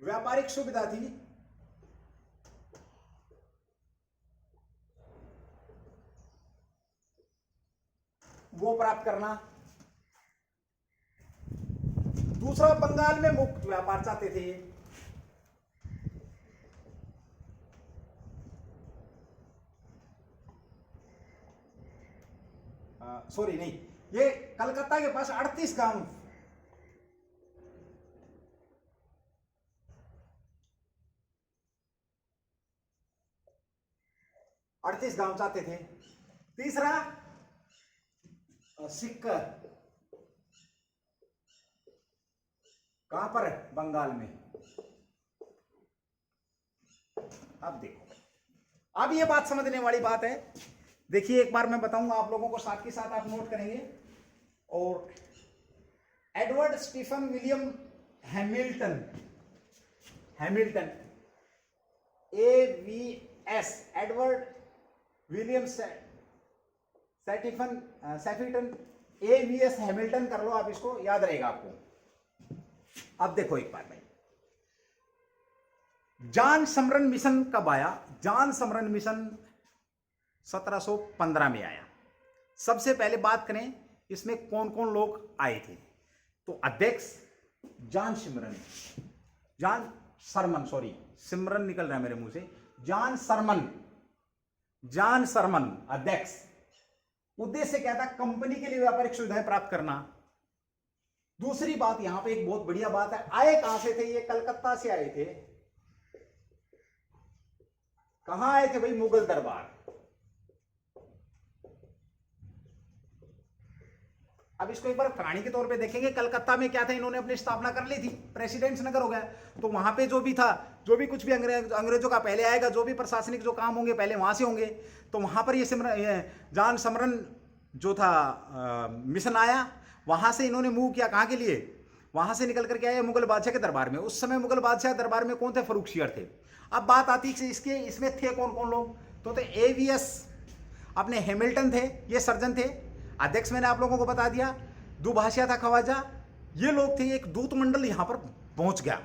व्यापारिक सुविधा थी, वो प्राप्त करना। दूसरा, बंगाल में मुक्त व्यापार चाहते थे। सॉरी नहीं, ये कलकत्ता के पास 38 गांव 38 गांव चाहते थे। तीसरा सिक्कर, कहां पर? बंगाल में। अब देखो, अब ये बात समझने वाली बात है। देखिए एक बार मैं बताऊंगा आप लोगों को, साथ के साथ आप नोट करेंगे। और Edward Stephen William Hamilton, Hamilton AVS, Edward William सैफिटन, AVS हैमिल्टन कर लो आप, इसको याद रहेगा आपको। अब देखो एक बार भाई, जान समरन मिशन कब आया? जान समरन मिशन 1715 में आया। सबसे पहले बात करें इसमें कौन कौन लोग आए थे, तो अध्यक्ष जान सिमरन, जान सरमन, सॉरी सिमरन निकल रहा है मेरे मुंह से, जान सरमन, जान सरमन अध्यक्ष। उद्देश्य क्या था? कंपनी के लिए व्यापारिक सुविधाएं प्राप्त करना। दूसरी बात, यहां पे एक बहुत बढ़िया बात है, आए कहां से थे ये? कलकत्ता से आए थे। कहां आए थे भाई? मुगल दरबार। अब इसको एक बार कहानी के तौर पे देखेंगे। कलकत्ता में क्या था, इन्होंने अपनी स्थापना कर ली थी, प्रेसिडेंट्स नगर हो गया। तो वहां पे जो भी था, जो भी कुछ भी अंग्रेजों का पहले आएगा, जो भी प्रशासनिक जो काम होंगे पहले वहां से होंगे। तो वहां पर ये जान समरन जो था मिशन आया, वहां से इन्होंने मूव किया। कहां के लिए? वहां से निकल करके आए मुगल बादशाह के दरबार में। उस समय मुगल बादशाह दरबार में कौन थे? फर्रुखसियर थे। अब बात आती है इसके, इसमें थे कौन कौन लोग? तो थे AVS, अपने हैमिल्टन थे, ये सर्जन थे। अध्यक्ष मैंने आप लोगों को बता दिया। दुभाषिया था ख्वाजा, ये लोग थे। एक दूत मंडल यहां पर पहुंच गया,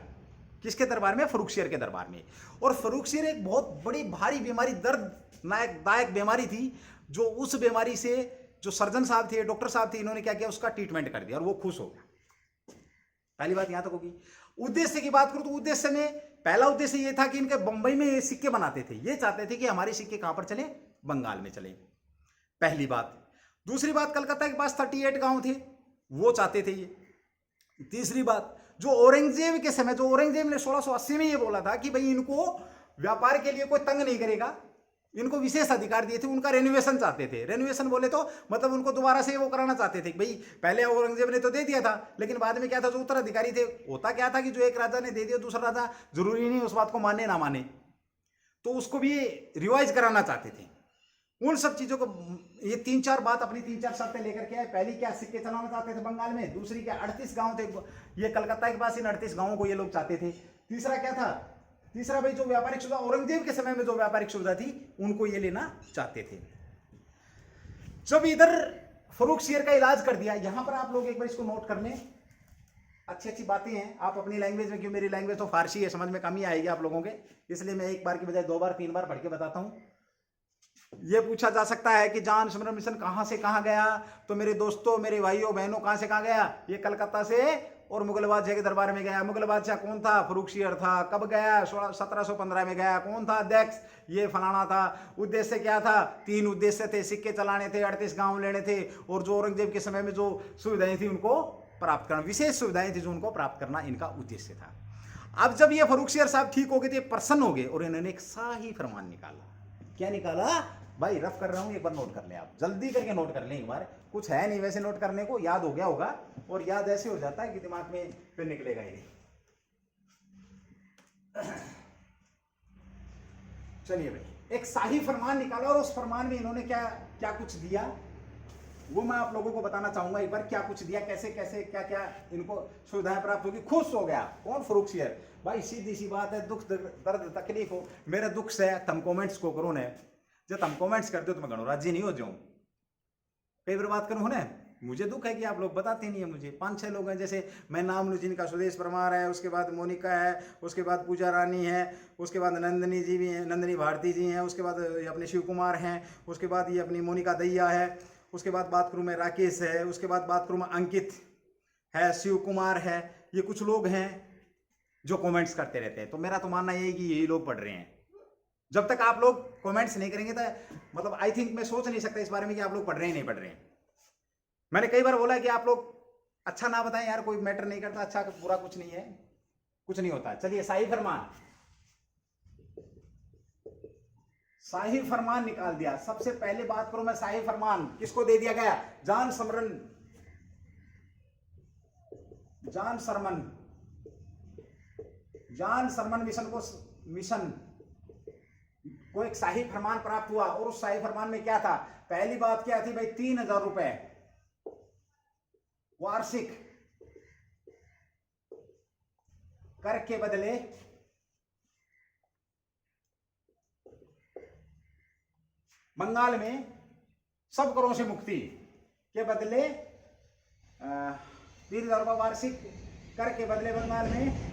किसके दरबार में? फर्रुखसियर के दरबार में। और फर्रुखसियर एक बहुत बड़ी भारी बीमारी, दर्दनायक बीमारी थी, जो उस बीमारी से जो सर्जन साहब थे, डॉक्टर साहब थे, इन्होंने क्या किया? उसका ट्रीटमेंट कर दिया और वो खुश हो गया। पहली बात यहां तक होगी। उद्देश्य की बात करूं तो उद्देश्य में पहला उद्देश्य ये था कि इनके बंबई में ये सिक्के बनाते थे, ये चाहते थे कि हमारे सिक्के कहां पर चले? बंगाल में चले, पहली बात। दूसरी बात, कलकत्ता के पास 38 गांव थे, वो चाहते थे ये। तीसरी बात, जो औरंगजेब के समय, जो औरंगजेब ने 1680 में ये बोला था कि भाई इनको व्यापार के लिए कोई तंग नहीं करेगा, इनको विशेष अधिकार दिए थे, उनका रेनोवेशन चाहते थे। रेनोवेशन बोले तो मतलब उनको दोबारा से वो कराना चाहते थे। भाई पहले औरंगजेब ने तो दे दिया था, लेकिन बाद में क्या था, जो उत्तराधिकारी थे, होता क्या था कि जो एक राजा ने दे दिया, दूसरा राजा जरूरी नहीं उस बात को माने ना माने, तो उसको भी रिवाइज कराना चाहते थे। उन सब चीजों को ये 3-4 बात, अपनी 3-4 शर्तें लेकर के आए। पहली क्या? सिक्के चलाना चाहते थे बंगाल में। दूसरी क्या? 38 गांव थे ये कलकत्ता के पास, इन 38 गांवों को ये लोग चाहते थे। तीसरा क्या था? तीसरा भाई जो व्यापारिक सुविधा, औरंगजेब के समय में जो व्यापारिक सुविधा थी, उनको ये लेना चाहते थे। जब इधर फर्रुखसियर का इलाज कर दिया, यहां पर आप लोग एक बार इसको नोट कर लें, अच्छी अच्छी बातें हैं। आप अपनी लैंग्वेज में, क्यों मेरी लैंग्वेज तो फारसी है, समझ में कमी आएगी आप लोगों के, इसलिए मैं एक बार की बजाय 2 बार 3 बार पढ़ के बताता हूं। ये पूछा जा सकता है कि जान समरन मिशन कहां से कहां गया? तो मेरे दोस्तों, मेरे भाइयों बहनों, कहां से कहां गया? ये कलकत्ता से और मुगल बादशाह के दरबार में गया। मुगल बादशाह कौन था? फर्रुखसियर था। कब गया? 1715 में गया। कौन था अध्यक्ष? ये फलाना था। उद्देश्य क्या था? 3 उद्देश्य थे, सिक्के चलाने थे, 38 गांव लेने थे, और जो औरंगजेब के समय में जो सुविधाएं थी उनको प्राप्त करना, विशेष सुविधाएं थी जो उनको प्राप्त करना, इनका उद्देश्य था। अब जब ये फर्रुखसियर साहब ठीक हो गए थे, प्रसन्न हो गए, और इन्होंने एक शाही फरमान निकाला। क्या निकाला भाई? रफ कर रहा हूं, एक बार नोट कर लें, आप जल्दी करके नोट कर लें एक बार। कुछ है नहीं वैसे नोट करने को, याद हो गया होगा, और याद ऐसे हो जाता है कि दिमाग में फिर निकलेगा ही नहीं। चलिए भाई, एक शाही फरमान निकाला, और उस फरमान में इन्होंने क्या क्या कुछ दिया, वो मैं आप लोगों को बताना चाहूंगा एक बार। क्या कुछ दिया, कैसे कैसे क्या क्या इनको सुविधाएं प्राप्त होगी। खुश हो गया कौन? फर्रुखसियर। भाई सीधी सी बात है, दुख दर्द तकलीफ हो, मेरे दुख से तुम कॉमेंट्स को करो ना। जब तुम कमेंट्स करते हो तो मैं गणराज्य नहीं हो जाऊं, कई बार बात करूं ना। मुझे दुख है कि आप लोग बताते नहीं है मुझे। 5-6 लोग हैं, जैसे मैं नाम लूं, जिनका सुदेश परमार है, उसके बाद मोनिका है, उसके बाद पूजा रानी है, उसके बाद नंदिनी जी भी हैं, नंदिनी भारती जी हैं, उसके बाद अपने शिव कुमार हैं, उसके बाद ये अपनी मोनिका दैया है, उसके बाद बात करूं मैं राकेश है, उसके बाद बात करूं मैं अंकित है, शिव कुमार है। ये कुछ लोग हैं जो कमेंट्स करते रहते हैं। तो मेरा तो मानना यही कि यही लोग पढ़ रहे हैं। जब तक आप लोग कमेंट्स नहीं करेंगे तो मतलब आई थिंक मैं सोच नहीं सकता इस बारे में कि आप लोग पढ़ रहे हैं नहीं पढ़ रहे हैं। मैंने कई बार बोला कि आप लोग अच्छा ना बताएं यार, कोई मैटर नहीं करता, अच्छा बुरा कुछ नहीं है, कुछ नहीं होता। चलिए शाही फरमान, शाही फरमान निकाल दिया। सबसे पहले बात करूं मैं शाही फरमान किसको दे दिया गया? जॉन सरमन मिशन को एक शाही फरमान प्राप्त हुआ। और उस शाही फरमान में क्या था? पहली बात क्या थी भाई? 3,000 रुपए वार्षिक कर के बदले बंगाल में सब करों से मुक्ति के बदले 3,000 रुपये वार्षिक कर के बदले बंगाल में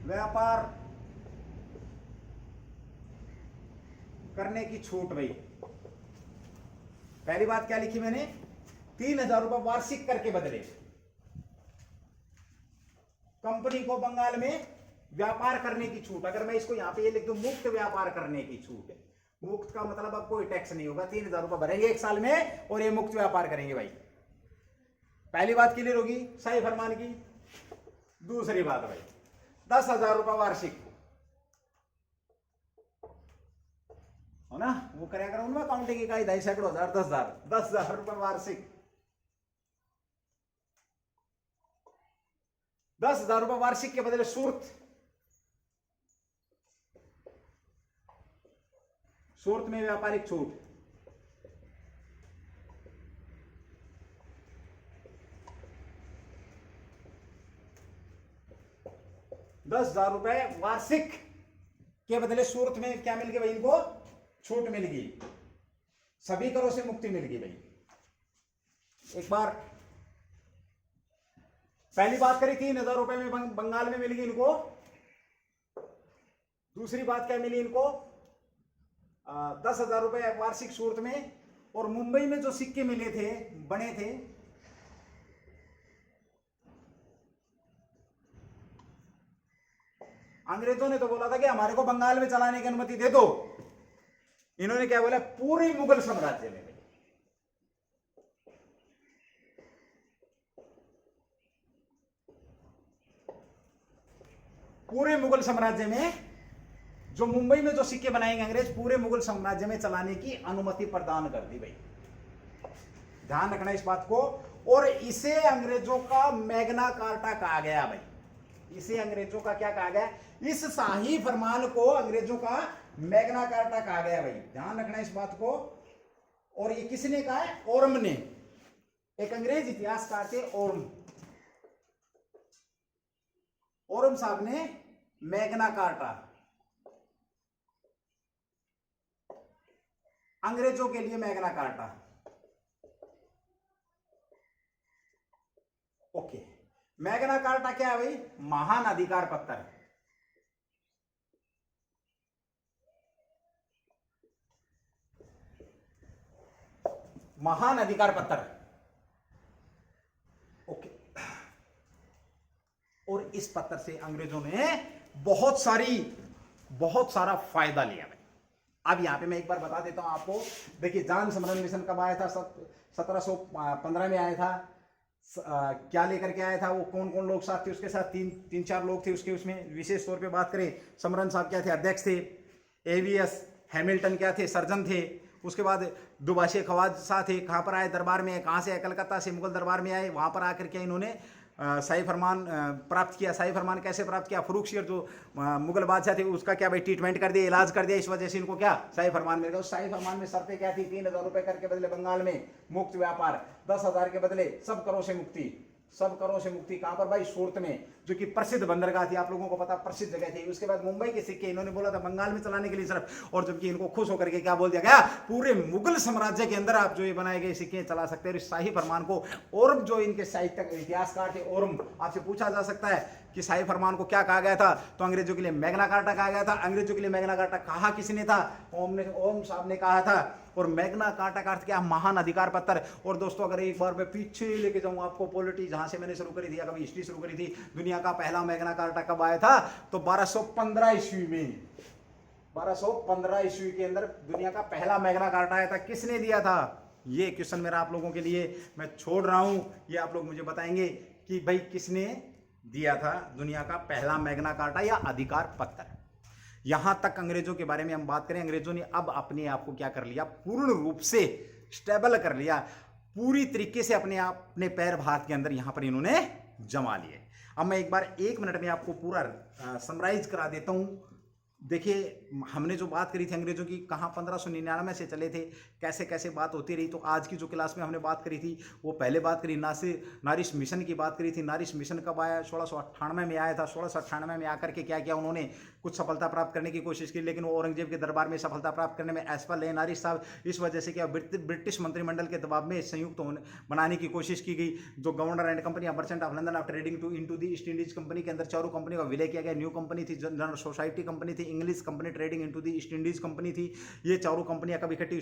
व्यापार करने की छूट भाई। पहली बात क्या लिखी मैंने? 3,000 रुपये वार्षिक कर के बदले कंपनी को बंगाल में व्यापार करने की छूट। अगर मैं इसको यहां पे ये लिख दूं, मुक्त व्यापार करने की छूट है। मुक्त का मतलब अब कोई टैक्स नहीं होगा, 3,000 रुपये भरेंगे एक साल में और ये मुक्त व्यापार करेंगे भाई। पहली बात क्लियर होगी शाही फरमान की। दूसरी बात भाई 10,000 रुपये वार्षिक हो ना, वो करेगा करो उनमें काउंटिंग इकाई 2.5 सैकड़ों हजार 10,000 रुपये वार्षिक। 10,000 रुपये वार्षिक के बदले सूरत में व्यापारिक छूट। ₹10,000 वार्षिक के बदले सूरत में क्या मिल गया भाई? इनको छूट मिल गई, सभी करों से मुक्ति मिल गई भाई। एक बार पहली बात करी 3,000 रुपए में बंगाल में मिल गई इनको। दूसरी बात क्या मिली इनको? 10,000 रुपए वार्षिक सूरत में। और मुंबई में जो सिक्के मिले थे, बने थे, अंग्रेजों ने तो बोला था कि हमारे को बंगाल में चलाने की अनुमति दे दो। इन्होंने क्या बोला? पूरे मुगल साम्राज्य में, पूरे मुगल साम्राज्य में जो मुंबई में जो सिक्के बनाएंगे अंग्रेज, पूरे मुगल साम्राज्य में चलाने की अनुमति प्रदान कर दी भाई। ध्यान रखना इस बात को। और इसे अंग्रेजों का मैग्ना कार्टा कहा गया भाई। इसे अंग्रेजों का क्या कहा गया? इस शाही फरमान को अंग्रेजों का मैग्ना कार्टा कहा गया भाई। ध्यान रखना इस बात को। और ये किसने कहा है? ओरम ने। एक अंग्रेज इतिहासकार थे ओरम साहब ने मैग्ना कार्टा अंग्रेजों के लिए Magna carta. Okay, Magna carta क्या है भाई? महान अधिकार पत्र। महान अधिकार पत्र। ओके, और इस पत्र से अंग्रेजों ने बहुत सारा फायदा लिया भाई। अब यहां पे मैं एक बार बता देता हूं आपको। देखिए, जॉन समरन मिशन कब आया था? 1715 में आया था। क्या लेकर के आया था? वो कौन कौन लोग साथ थे उसके साथ? तीन चार लोग थे उसमें विशेष तौर पे बात करें, समरन साहब क्या थे? अध्यक्ष थे। एवीएस हैमिल्टन क्या थे? सर्जन थे। उसके बाद दुभाषी खवाज शाह थे। कहाँ पर आए? दरबार में। कहाँ से आए? कलकत्ता से मुगल दरबार में आए। वहाँ पर आकर के इन्होंने शाही फरमान प्राप्त किया। शाही फरमान कैसे प्राप्त किया? फर्रुखसियर जो मुगल बादशाह थे उसका क्या भाई ट्रीटमेंट कर दिया, इलाज कर दिया। इस वजह से इनको क्या शाही फरमान मिल गया। उस शाही फरमान में शर्तें क्या थी? 3,000 रुपए कर के बदले बंगाल में मुक्त व्यापार, 10,000 के बदले सब करों से मुक्ति। सब करों से मुक्ति कहां पर भाई? सूरत में, जो कि प्रसिद्ध बंदरगाह थी। आप लोगों को पता, प्रसिद्ध जगह थी। उसके बाद मुंबई के सिक्के इन्होंने बोला था बंगाल में चलाने के लिए सिर्फ। और जबकि इनको खुश होकर के क्या बोल दिया गया? पूरे मुगल साम्राज्य के अंदर आप जो ये बनाए गए सिक्के चला सकते हैं। इस शाही फरमान को ओरम, जो इनके साहित्यक इतिहासकार थे ओरम, आपसे पूछा जा सकता है कि शाही फरमान को क्या कहा गया था? तो अंग्रेजों के लिए मैग्ना कार्टा कहा गया था। अंग्रेजों के लिए मैग्ना कार्टा कहा किसने था? ओम साहब ने कहा था। और मैग्ना कार्टा का अर्थ क्या? महान अधिकार पत्र। और दोस्तों, अगर एक बार मैं पीछे लेके जाऊं आपको पॉलिटी, जहां से मैंने शुरू करी थी, कभी हिस्ट्री शुरू करी थी, दुनिया का पहला मैग्ना कार्टा कब आया था? तो 1215 ईस्वी में। 1215 ईस्वी के अंदर दुनिया का पहला मैग्ना कार्टा आया था। किसने दिया था? ये क्वेश्चन मेरा आप लोगों के लिए मैं छोड़ रहा हूं। ये आप लोग मुझे बताएंगे कि भाई किसने दिया था दुनिया का पहला मैग्ना कार्टा या अधिकार पत्र। यहां तक अंग्रेजों के बारे में हम बात करें, अंग्रेजों ने अब अपने आप को क्या कर लिया, पूर्ण रूप से स्टेबल कर लिया, पूरी तरीके से अपने पैर भारत के अंदर यहां पर इन्होंने जमा लिए। अब मैं एक बार 1 मिनट में आपको पूरा समराइज करा देता हूं। देखिए, हमने जो बात करी थी अंग्रेजों की, कहाँ 1599 से चले थे, कैसे कैसे बात होती रही। तो आज की जो क्लास में हमने बात करी थी, वो पहले बात करी नारिश मिशन की बात करी थी। नारिश मिशन कब आया? 1698 में आया था। 1698 में आकर के क्या किया उन्होंने, कुछ सफलता प्राप्त करने की कोशिश की, लेकिन वो औरंगजेब के दरबार में सफलता प्राप्त करने में असफल रहे नारिश साहब। इस वजह से क्या, ब्रिटिश मंत्रिमंडल के दबाव में संयुक्त बनाने की कोशिश की गई। जो governor and company merchant of London of trading into the East Indies company के अंदर चारों कंपनी का विलय किया गया। न्यू कंपनी थी, जनरल सोसाइटी कंपनी थी, English company trading into the East Indies company थी। ये चारों कंपनियां कब इकट्ठी हुई?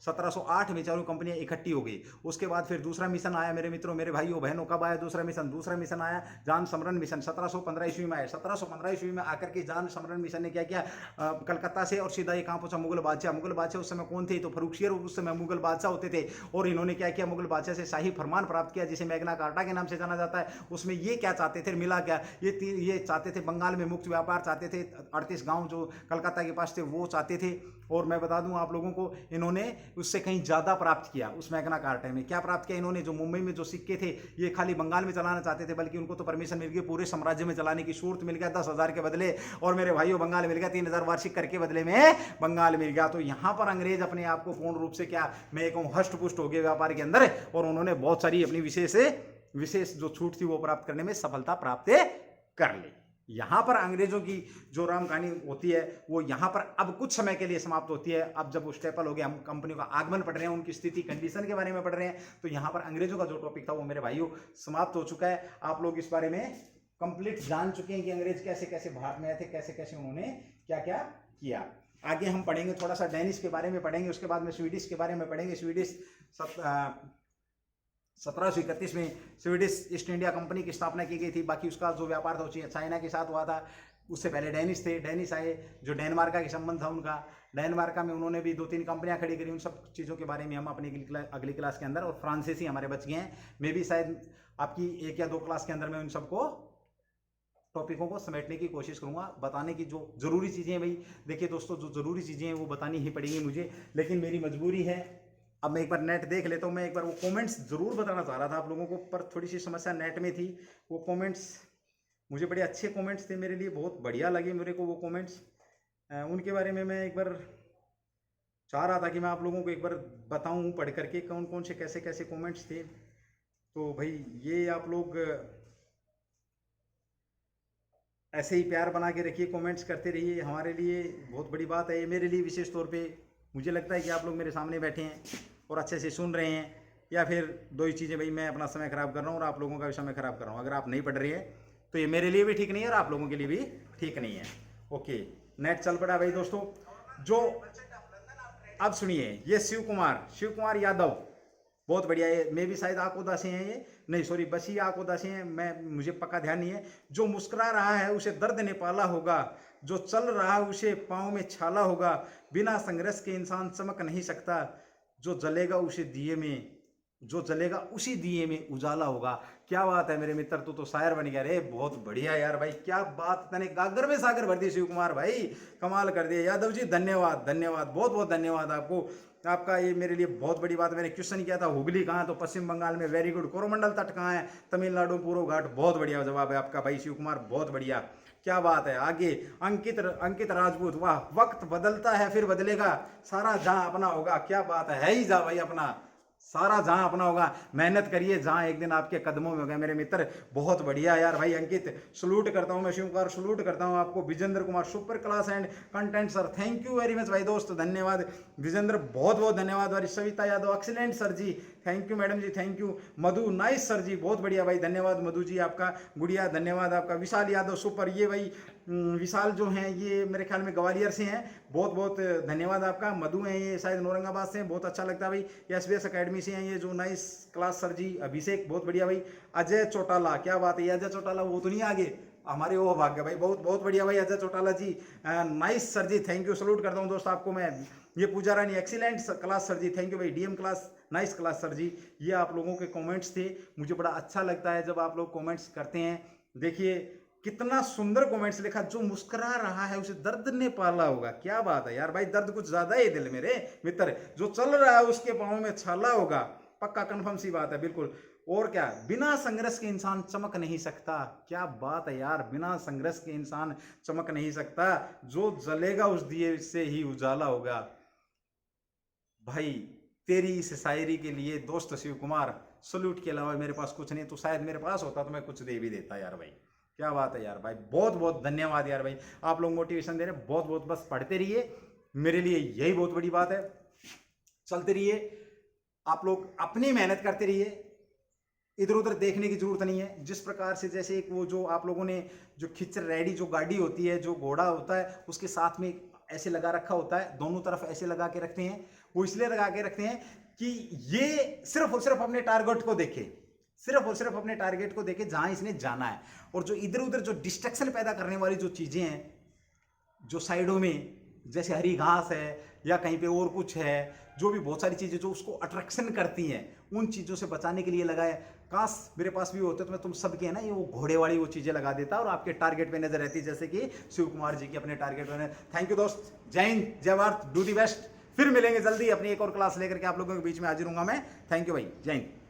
1708 में चारों कंपनियां इकट्ठी हो गई। उसके बाद फिर दूसरा मिशन आया मेरे मित्रों, मेरे भाइयों बहनों। कब आया दूसरा मिशन? दूसरा मिशन आया जान समरन मिशन, 1715 ईस्वी में आया। 1715 ईस्वी में आकर के जान समरन मिशन ने क्या किया, कलकत्ता से और सीधा ये कहां पहुंचा? मुगल बादशाह। मुगल बादशाह उस समय कौन थे? तो फर्रुखियर उस समय मुगल बादशाह होते थे। और इन्होंने क्या किया, मुगल बादशाह से शाही फरमान प्राप्त किया, जिसे मैग्ना कार्टा के नाम से जाना जाता है। उसमें ये क्या चाहते थे, मिला क्या, ये चाहते थे बंगाल में मुक्त व्यापार चाहते थे। 38 गांव जो कलकत्ता के पास थे वो चाहते थे। और मैं बता दूं आप लोगों को, इन्होंने उससे कहीं ज्यादा प्राप्त किया। उस मैग्ना कार्टा में क्या प्राप्त किया इन्होंने? जो मुंबई में जो सिक्के थे, ये खाली बंगाल में चलाना चाहते थे, बल्कि उनको तो परमिशन मिल गई पूरे साम्राज्य में चलाने की। सूरत मिल गया 10,000 के बदले, और मेरे भाइयों बंगाल मिल गया 3,000 वार्षिक कर के बदले में बंगाल मिल गया। तो यहां पर अंग्रेज अपने आप को पूर्ण रूप से क्या, मैं कहूं, हष्ट पुष्ट हो गए व्यापार के अंदर, और उन्होंने बहुत सारी अपनी विशेष जो छूट थी वो प्राप्त करने में सफलता प्राप्त कर ली। यहां पर अंग्रेजों की जो राम कहानी होती है वो यहां पर अब कुछ समय के लिए समाप्त होती है। अब जब वो स्टेपल हो गया, हम कंपनियों का आगमन पढ़ रहे हैं, उनकी स्थिति कंडीशन के बारे में पढ़ रहे हैं, तो यहां पर अंग्रेजों का जो टॉपिक था वो मेरे भाइयों समाप्त हो चुका है। आप लोग इस बारे में कंप्लीट जान चुके हैं कि अंग्रेज कैसे कैसे भारत में आए थे, कैसे कैसे उन्होंने क्या क्या किया। आगे हम पढ़ेंगे थोड़ा सा डेनिश के बारे में पढ़ेंगे, उसके बाद में स्वीडिश के बारे में पढ़ेंगे। स्वीडिश 1731 में स्वीडिश ईस्ट इंडिया कंपनी की स्थापना की गई थी। बाकी उसका जो व्यापार था चाइना के साथ हुआ था। उससे पहले डेनिश थे, डेनिश आए, जो डेनमार्का के संबंध था उनका। डेनमार्का में उन्होंने भी 2-3 कंपनियां खड़ी करी। उन सब चीज़ों के बारे में हम अपनी अगली क्लास के अंदर, और फ्रांसीसी हमारे बच गए हैं, मे भी शायद आपकी 1 या 2 क्लास के अंदर मैं उन सबको टॉपिकों को समेटने की कोशिश करूंगा, बताने की जो जरूरी चीज़ें हैं। भाई देखिए दोस्तों, जो जरूरी चीज़ें हैं वो बतानी ही पड़ेंगी मुझे, लेकिन मेरी मजबूरी है। अब मैं एक बार नेट देख लेता हूँ। मैं एक बार वो कमेंट्स जरूर बताना चाह रहा था आप लोगों को, पर थोड़ी सी समस्या नेट में थी। वो कमेंट्स मुझे बड़े अच्छे कमेंट्स थे, मेरे लिए बहुत बढ़िया लगे मेरे को वो कमेंट्स। उनके बारे में मैं एक बार चाह रहा था कि मैं आप लोगों को एक बार बताऊं पढ़ करके कौन कौन से कैसे कैसे कमेंट्स थे। तो भाई ये आप लोग ऐसे ही प्यार बना के रखिए, कमेंट्स करते रहिए, हमारे लिए बहुत बड़ी बात है। ये मेरे लिए विशेष तौर पे मुझे लगता है कि आप लोग मेरे सामने बैठे हैं और अच्छे से सुन रहे हैं, या फिर 2 ही चीज़ें, भाई मैं अपना समय खराब कर रहा हूँ और आप लोगों का भी समय खराब कर रहा हूँ। अगर आप नहीं पढ़ रही है तो ये मेरे लिए भी ठीक नहीं है और आप लोगों के लिए भी ठीक नहीं है। ओके, नेट चल पड़ा भाई दोस्तों। जो अब सुनिए, ये शिव कुमार यादव, बहुत बढ़िया है। मे भी शायद आकोदा से हैं, ये नहीं सॉरी बसी आकोदा से हैं, मुझे पक्का ध्यान नहीं है। जो मुस्कुरा रहा है उसे दर्द ने पाला होगा, जो चल रहा है उसे पाँव में छाला होगा, बिना संघर्ष के इंसान चमक नहीं सकता, जो जलेगा उसी दिए में उजाला होगा। क्या बात है मेरे मित्र, तू तो शायर बन गया रे, बहुत बढ़िया यार भाई, क्या बात, तने गागर में सागर भर दी शिव कुमार भाई, कमाल कर दिया। यादव जी धन्यवाद, बहुत बहुत धन्यवाद आपको, आपका ये मेरे लिए बहुत बड़ी बात। मैंने क्वेश्चन किया था हुगली कहाँ, तो पश्चिम बंगाल में, वेरी गुड। कोरोमंडल तट कहाँ है? तमिलनाडु पूर्व घाट, बहुत बढ़िया जवाब है आपका भाई शिव कुमार, बहुत बढ़िया, क्या बात है। आगे अंकित राजपूत, वाह, वक्त बदलता है फिर बदलेगा, सारा जहां अपना होगा, क्या बात है ही जा भाई, अपना सारा जहां अपना होगा, मेहनत करिए, जहां एक दिन आपके कदमों में होगा मेरे मित्र, बहुत बढ़िया यार भाई। अंकित सलूट करता हूं मैं, शिव कुमार सलूट करता हूं आपको। Vijendra Kumar super class and content sir, thank you very much भाई दोस्त, धन्यवाद विजेंद्र, बहुत बहुत धन्यवाद। और Savita Yadav excellent sir ji, thank you madam ji, thank you. Madhu nice sir ji, बहुत बढ़िया भाई, धन्यवाद मधु जी आपका। गुड़िया धन्यवाद आपका। विशाल यादव सुपर, ये भाई विशाल जो हैं ये मेरे ख्याल में ग्वालियर से हैं, बहुत बहुत धन्यवाद आपका। मधु हैं ये शायद औरंगाबाद से हैं, बहुत अच्छा लगता है भाई। SBS अकेडमी से हैं ये, जो नाइस क्लास सर जी। अभिषेक बहुत बढ़िया भाई। अजय चौटाला, क्या बात है अजय चौटाला, वो तो नहीं आगे हमारे वो भाग्य भाई, बहुत बहुत बढ़िया भाई Ajay Chautala ji, nice sir ji, thank you, salute करता हूँ दोस्त आपको मैं। ये Puja Rani excellent class sir ji, thank you भाई। DM class, nice class sir ji. ये आप लोगों के कमेंट्स थे, मुझे बड़ा अच्छा लगता है जब आप लोग कमेंट्स करते हैं, देखिए कितना सुंदर कमेंट्स लिखा, जो मुस्कुरा रहा है उसे दर्द ने पाला होगा। क्या बात है यार भाई, दर्द कुछ ज्यादा ही दिल मेरे मित्र, जो चल रहा है उसके पाँव में छाला होगा, पक्का कंफर्म सी बात है, बिल्कुल। और क्या, बिना संघर्ष के इंसान चमक नहीं सकता। क्या बात है यार, बिना संघर्ष के इंसान चमक नहीं सकता, जो जलेगा उस दिए से ही उजाला होगा। भाई तेरी इस शायरी के लिए दोस्त शिव कुमार सल्यूट के अलावा मेरे पास कुछ नहीं, तो शायद मेरे पास होता तो मैं कुछ दे भी देता यार भाई। क्या बात है यार भाई, बहुत बहुत धन्यवाद यार भाई, आप लोग मोटिवेशन दे रहे हैं, बहुत बहुत, बस पढ़ते रहिए, मेरे लिए यही बहुत बड़ी बात है। चलते रहिए, आप लोग अपनी मेहनत करते रहिए, इधर उधर देखने की जरूरत नहीं है। जिस प्रकार से, जैसे एक वो जो आप लोगों ने जो खिचर रेडी जो गाड़ी होती है, जो घोड़ा होता है उसके साथ में ऐसे लगा रखा होता है, दोनों तरफ ऐसे लगा के रखते हैं, वो इसलिए लगा के रखते हैं कि ये सिर्फ और सिर्फ अपने टारगेट को देखे, सिर्फ और सिर्फ अपने टारगेट को देखे जहां इसने जाना है। और जो इधर उधर जो डिस्ट्रैक्शन पैदा करने वाली जो चीजें हैं, जो साइडों में जैसे हरी घास है या कहीं पे और कुछ है, जो भी बहुत सारी चीजें जो उसको अट्रैक्शन करती हैं, उन चीजों से बचाने के लिए लगाए। काश मेरे पास भी होते तो मैं तुम सबके है ना ये वो घोड़े वाली वो चीजें लगा देता और आपके टारगेट पे नजर रहती, जैसे कि शिव कुमार जी की अपने टारगेट पे। थैंक यू दोस्त, जय हिंद, जय भारत, डू दी बेस्ट। फिर मिलेंगे जल्दी, अपनी एक और क्लास लेकर के आप लोगों के बीच में हाजिर हूंगा मैं। थैंक यू भाई, जय हिंद।